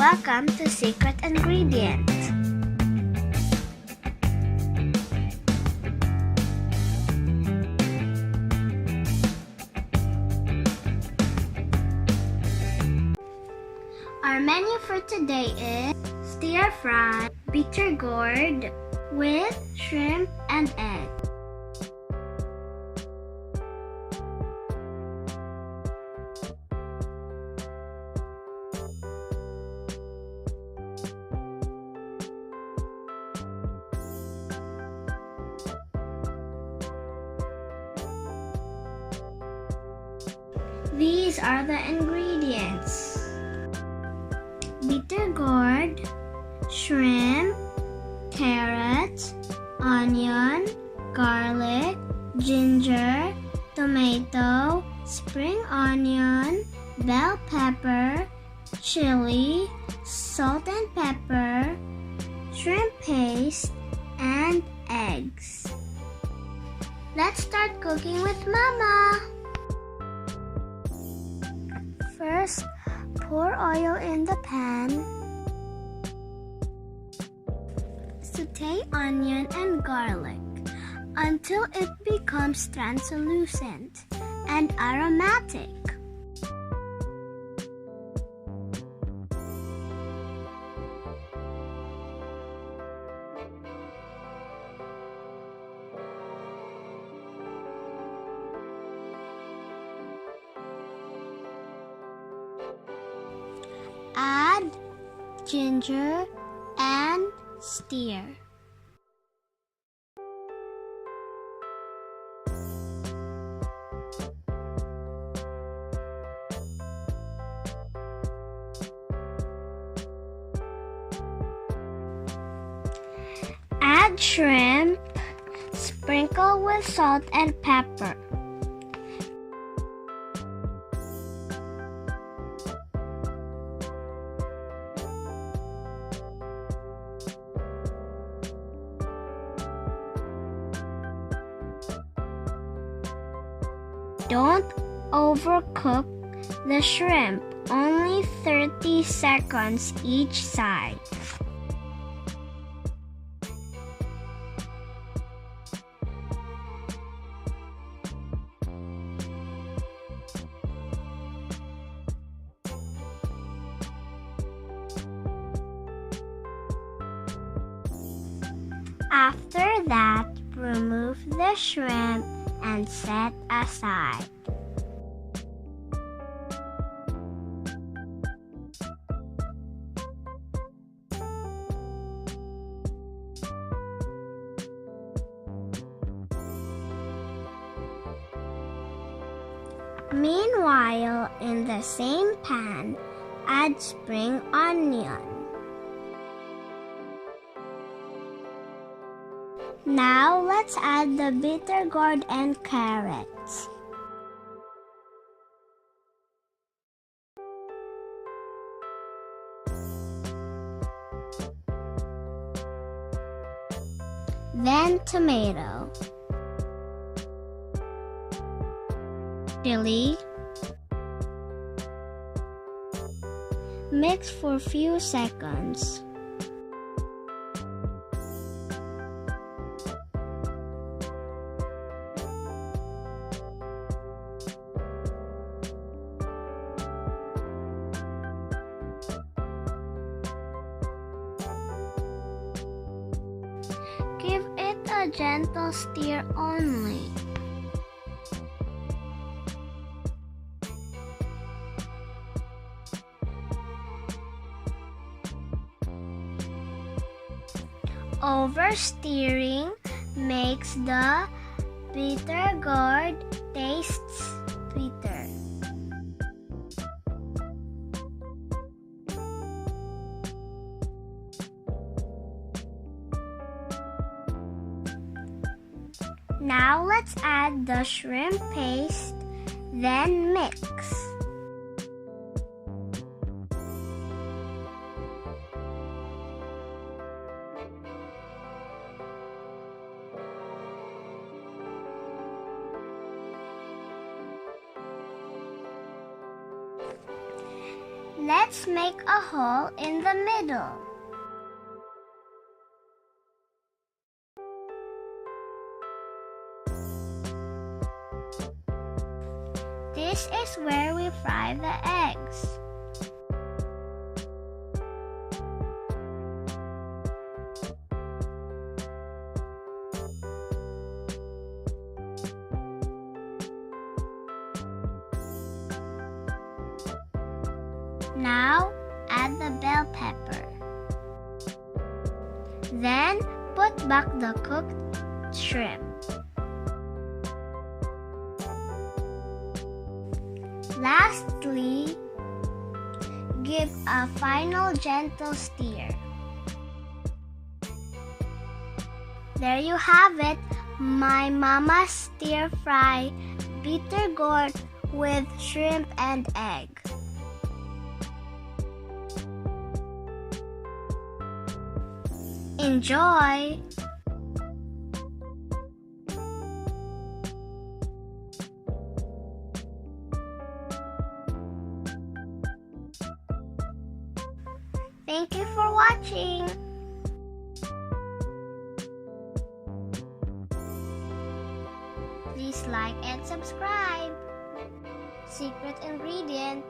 Welcome to Secret Ingredient. Our menu for today is stir-fry bitter gourd with shrimp and egg. These are the ingredients: bitter gourd, shrimp, carrots, onion, garlic, ginger, tomato, spring onion, bell pepper, chili, salt and pepper, shrimp paste, and eggs. Let's start cooking with Mama! First, pour oil in the pan. Saute onion and garlic until it becomes translucent and aromatic. Add ginger and stir. Add shrimp, sprinkle with salt and pepper. Don't overcook the shrimp, only 30 seconds each side. After that, remove the shrimp and set aside. Meanwhile, in the same pan, add spring onion. Now let's add the bitter gourd and carrots. Then tomato, chili. Mix for a few seconds. Give it a gentle stir only. Overstirring makes the bitter gourd taste sweeter. Now let's add the shrimp paste, then mix. Let Let's make a hole in the middle. This is where we fry the eggs. Now, add the bell pepper. Then, put back the cooked shrimp. Lastly, give a final gentle stir. There you have it, my mama's stir-fry bitter gourd with shrimp and egg. Enjoy! Thank you for watching! Please like and subscribe! Secret ingredient.